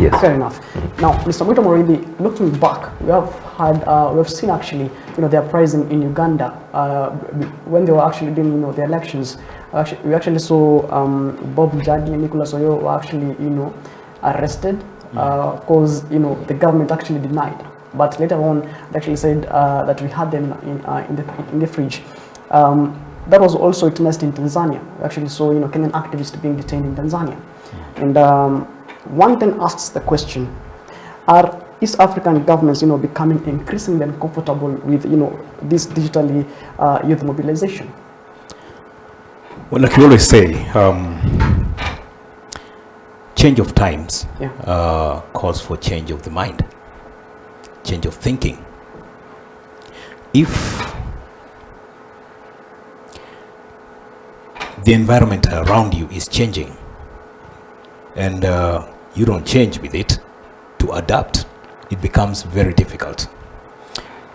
Yes. Fair enough. Now, Mr. Mwita Muriithi, looking back, we have seen actually, the uprising in Uganda when they were actually doing, the elections. We actually saw Bob Njagi and Nicholas Oyo were actually, arrested because, the government actually denied. But later on, they actually said that we had them in the fridge. That was also witnessed in Tanzania. We actually saw, Kenyan activists being detained in Tanzania. And one then asks the question, are East African governments, becoming increasingly uncomfortable with, this digitally youth mobilization? Well, like we always say, change of times calls for change of the mind, change of thinking. If the environment around you is changing and you don't change with it to adapt, it becomes very difficult.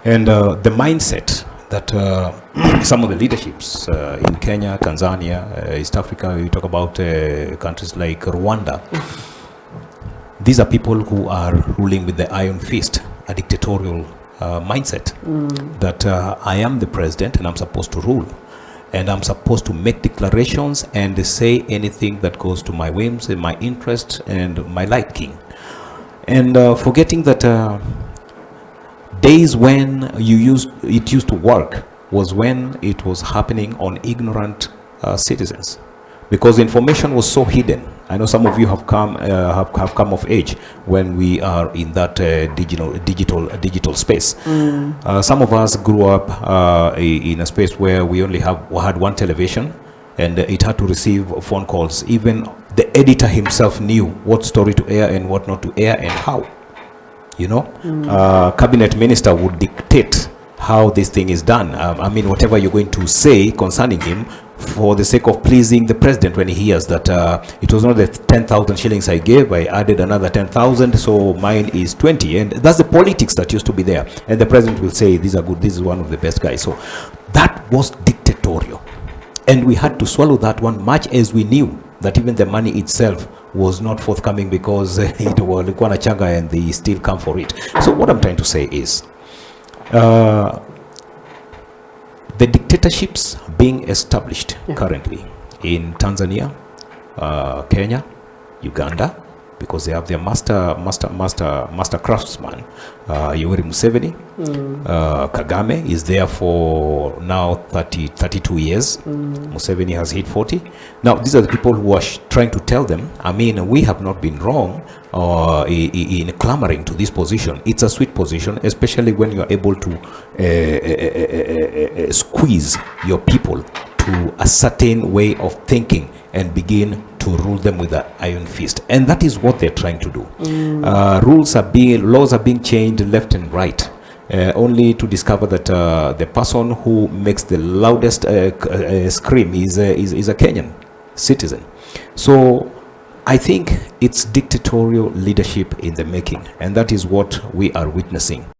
And the mindset that some of the leaderships in Kenya, Tanzania, East Africa, we talk about countries like Rwanda, these are people who are ruling with the iron fist, a dictatorial mindset that I am the president and I'm supposed to rule. And I'm supposed to make declarations and say anything that goes to my whims and my interest and my liking. And forgetting that days when it used to work was when it was happening on ignorant citizens, because information was so hidden. I know some of you have come of age when we are in that digital space. Some of us grew up in a space where we only had one television, and it had to receive phone calls. Even the editor himself knew what story to air and what not to air and how. Cabinet minister would dictate how this thing is done. I mean, whatever you're going to say concerning him, for the sake of pleasing the president, when he hears that it was not the 10,000 shillings I gave, I added another 10,000, so mine is 20. And that's the politics that used to be there. And the president will say, these are good, this is one of the best guys. So that was dictatorial. And we had to swallow that one, much as we knew that even the money itself was not forthcoming because it was Likuana Changa and they still come for it. So what I'm trying to say is, the dictatorships being established currently in Tanzania, Kenya, Uganda, because they have their master craftsman, Yoweri Museveni. Kagame is there for now 32 years. Museveni has hit 40. Now, these are the people who are trying to tell them, I mean, we have not been wrong in clamoring to this position. It's a sweet position, especially when you are able to squeeze your people to a certain way of thinking and begin to rule them with an iron fist. And that is what they're trying to do. Laws are being changed left and right, only to discover that the person who makes the loudest scream is a Kenyan citizen. So I think it's dictatorial leadership in the making, and that is what we are witnessing.